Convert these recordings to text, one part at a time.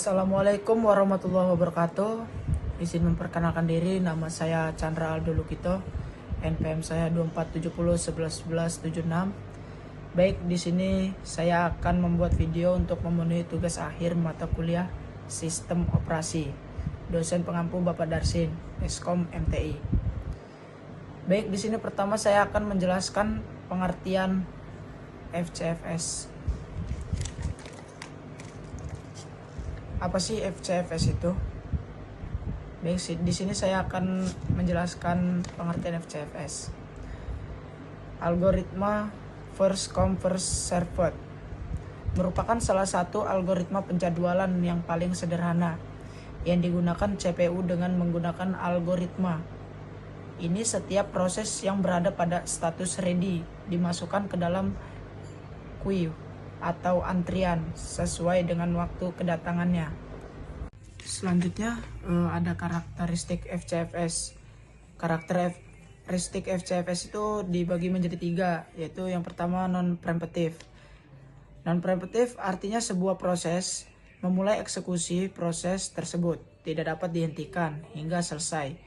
Assalamualaikum warahmatullahi wabarakatuh. Izin memperkenalkan diri, nama saya Chandra Aldo Lukito. NPM saya 2470111176. Baik, di sini saya akan membuat video untuk memenuhi tugas akhir mata kuliah Sistem Operasi. Dosen pengampu Bapak Darsin, Eskom MTI. Baik, di sini pertama saya akan menjelaskan pengertian FCFS. Apa sih FCFS itu? Baik, di sini saya akan menjelaskan pengertian FCFS. Algoritma first come first served merupakan salah satu algoritma penjadwalan yang paling sederhana yang digunakan CPU dengan menggunakan algoritma. Ini setiap proses yang berada pada status ready dimasukkan ke dalam queue atau antrian sesuai dengan waktu kedatangannya. Selanjutnya ada karakteristik FCFS. Karakteristik FCFS itu dibagi menjadi 3, yaitu yang pertama non-preemptive. Non-preemptive artinya sebuah proses memulai eksekusi proses tersebut tidak dapat dihentikan hingga selesai.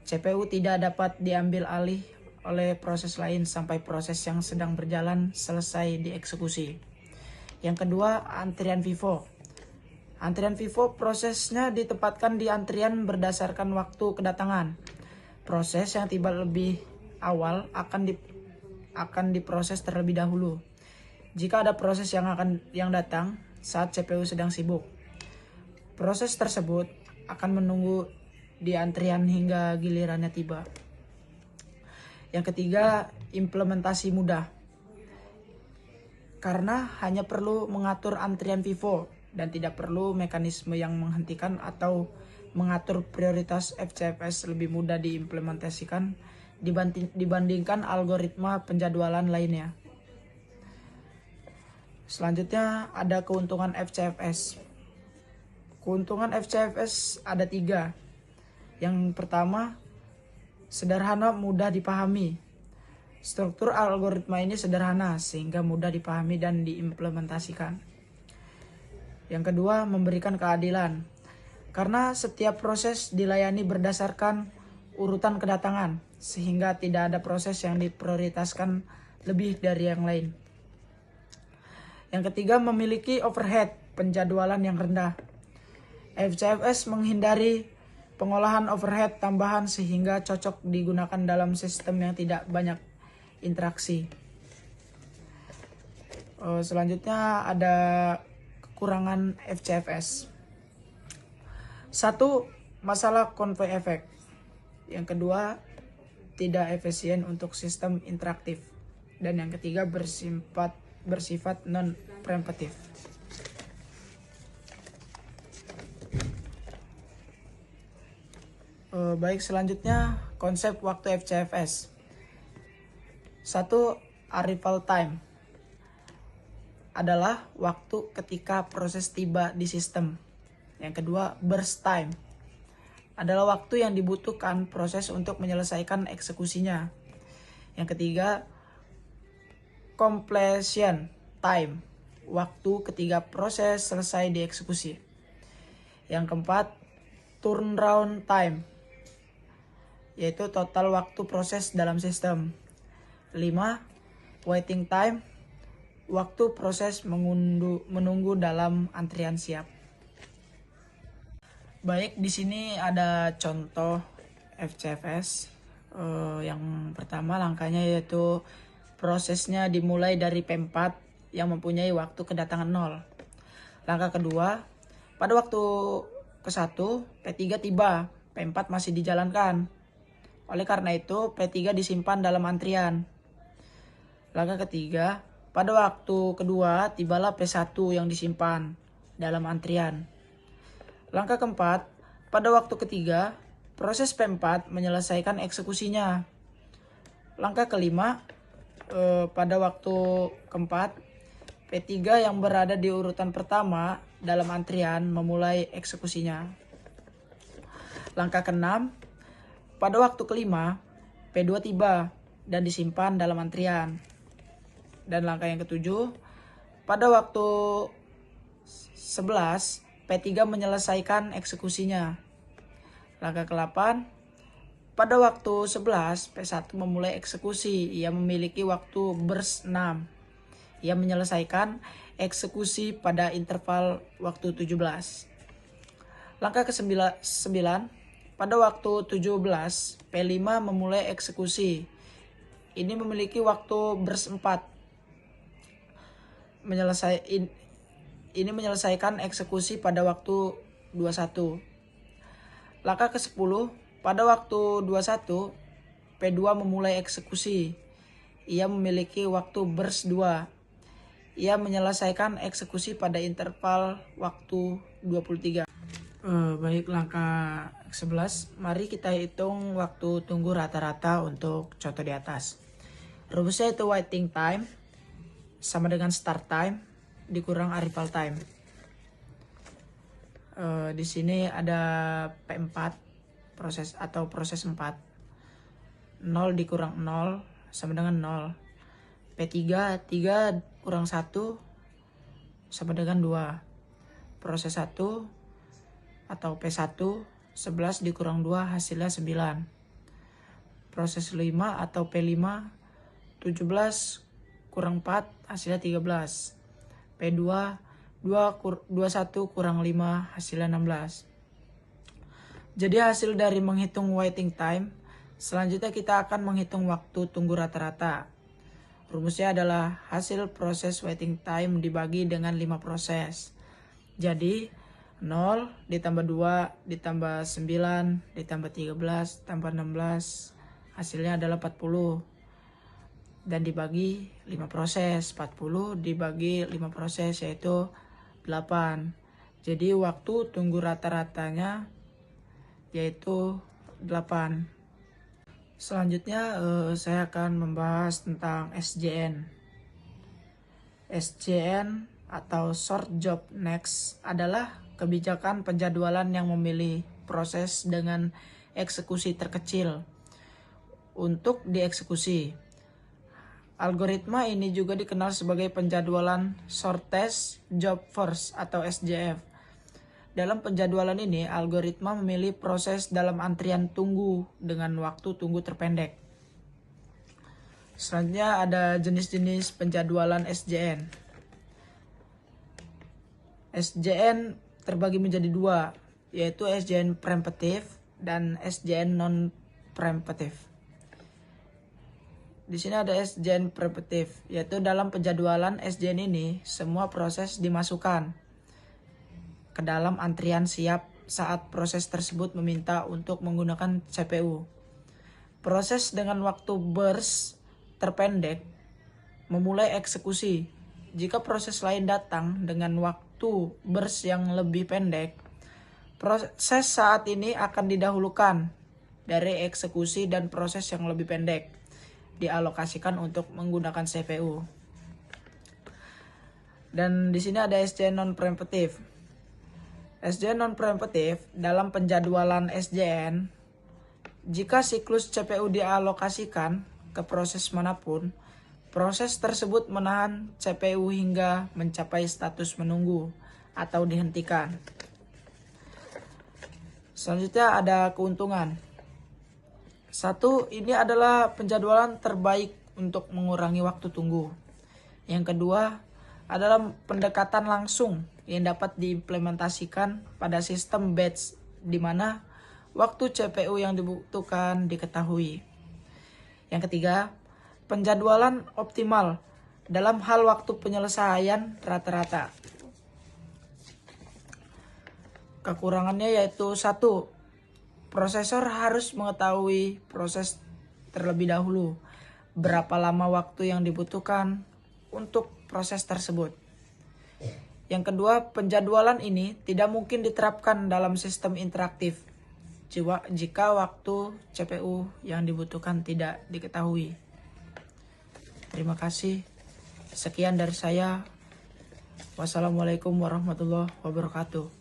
CPU tidak dapat diambil alih oleh proses lain sampai proses yang sedang berjalan selesai dieksekusi. Yang kedua, antrian FIFO. Antrian FIFO prosesnya ditempatkan di antrian berdasarkan waktu kedatangan. Proses yang tiba lebih awal akan diproses terlebih dahulu. Jika ada proses yang datang saat CPU sedang sibuk, proses tersebut akan menunggu di antrian hingga gilirannya tiba. Yang ketiga, implementasi mudah. Karena hanya perlu mengatur antrian FIFO dan tidak perlu mekanisme yang menghentikan atau mengatur prioritas, FCFS lebih mudah diimplementasikan dibandingkan algoritma penjadwalan lainnya. Selanjutnya ada keuntungan FCFS. Keuntungan FCFS ada 3. Yang pertama, sederhana, mudah dipahami. Struktur algoritma ini sederhana sehingga mudah dipahami dan diimplementasikan. Yang kedua, memberikan keadilan. Karena setiap proses dilayani berdasarkan urutan kedatangan sehingga tidak ada proses yang diprioritaskan lebih dari yang lain. Yang ketiga, memiliki overhead penjadwalan yang rendah. FCFS menghindari pengolahan overhead tambahan sehingga cocok digunakan dalam sistem yang tidak banyak interaksi. Selanjutnya ada kekurangan FCFS. 1. Masalah konvoy efek. Yang kedua, tidak efisien untuk sistem interaktif. Dan yang ketiga, bersifat non-preemptive. Baik, selanjutnya konsep waktu FCFS. 1. Arrival time adalah waktu ketika proses tiba di sistem. Yang kedua, burst time adalah waktu yang dibutuhkan proses untuk menyelesaikan eksekusinya. Yang ketiga, completion time, waktu ketika proses selesai dieksekusi. Yang keempat, turnaround time, yaitu total waktu proses dalam sistem. 5. Waiting time, waktu proses menunggu dalam antrian siap. Baik, di sini ada contoh FCFS. Yang pertama langkahnya yaitu prosesnya dimulai dari P4 yang mempunyai waktu kedatangan 0. Langkah kedua, pada waktu ke-1 P3 tiba, P4 masih dijalankan. Oleh karena itu P3 disimpan dalam antrian. Langkah ketiga, pada waktu kedua tibalah P1 yang disimpan dalam antrian. Langkah keempat, pada waktu ketiga proses P4 menyelesaikan eksekusinya. Langkah kelima, pada waktu keempat P3 yang berada di urutan pertama dalam antrian memulai eksekusinya. Langkah keenam, pada waktu kelima P2 tiba dan disimpan dalam antrian. Dan langkah yang ketujuh, pada waktu 11 P3 menyelesaikan eksekusinya. Langkah ke-8, pada waktu 11, P1 memulai eksekusi. Ia memiliki waktu burst 6. Ia menyelesaikan eksekusi pada interval waktu 17. Langkah ke-9, pada waktu 17, P5 memulai eksekusi. Ini memiliki waktu burst 4. Ini menyelesaikan eksekusi pada waktu 21. Langkah ke-10, pada waktu 21, P2 memulai eksekusi. Ia memiliki waktu burst 2. Ia menyelesaikan eksekusi pada interval waktu 23. Baik, langkah 11. Mari kita hitung waktu tunggu rata-rata untuk contoh di atas. Rumusnya itu waiting time sama dengan start time dikurang arrival time. Di sini ada P4 proses 4. 0 dikurang 0 sama dengan 0. P3 3 kurang 1 sama dengan 2. Proses 1 atau P1 11 dikurang 2 hasilnya 9. Proses 5 atau P5 17 kurang 4 hasilnya 13. P2 21 kurang 5 hasilnya 16. Jadi hasil dari menghitung waiting time, selanjutnya kita akan menghitung waktu tunggu rata-rata. Rumusnya adalah hasil proses waiting time dibagi dengan 5 proses. Jadi 0 ditambah 2 ditambah 9 ditambah 13 tambah 16 hasilnya adalah 40. Dan dibagi 5 proses. 40 dibagi 5 proses yaitu 8. Jadi waktu tunggu rata-ratanya yaitu 8. Selanjutnya saya akan membahas tentang SJN. SJN atau Short Job Next adalah kebijakan penjadwalan yang memilih proses dengan eksekusi terkecil untuk dieksekusi. Algoritma ini juga dikenal sebagai penjadwalan Shortest Job First atau SJF. Dalam penjadwalan ini, algoritma memilih proses dalam antrian tunggu dengan waktu tunggu terpendek. Selanjutnya ada jenis-jenis penjadwalan SJN. SJN terbagi menjadi 2, yaitu SJN preemptive dan SJN non-preemptive. Di sini ada SJN preemptive, yaitu dalam penjadwalan SJN ini semua proses dimasukkan ke dalam antrian siap saat proses tersebut meminta untuk menggunakan CPU. Proses dengan waktu burst terpendek memulai eksekusi. Jika proses lain datang dengan waktu burst yang lebih pendek, proses saat ini akan didahulukan dari eksekusi dan proses yang lebih pendek dialokasikan untuk menggunakan CPU. Dan di sini ada SJN non-preemptive. SJN non-preemptive dalam penjadwalan SJN, jika siklus CPU dialokasikan ke proses manapun, proses tersebut menahan CPU hingga mencapai status menunggu atau dihentikan. Selanjutnya ada keuntungan. 1. Ini adalah penjadwalan terbaik untuk mengurangi waktu tunggu. Yang kedua adalah pendekatan langsung yang dapat diimplementasikan pada sistem batch di mana waktu CPU yang dibutuhkan diketahui. Yang ketiga, penjadwalan optimal dalam hal waktu penyelesaian rata-rata. Kekurangannya yaitu 1. Prosesor harus mengetahui proses terlebih dahulu berapa lama waktu yang dibutuhkan untuk proses tersebut. Yang kedua, penjadwalan ini tidak mungkin diterapkan dalam sistem interaktif jika waktu CPU yang dibutuhkan tidak diketahui. Terima kasih. Sekian dari saya. Wassalamualaikum warahmatullahi wabarakatuh.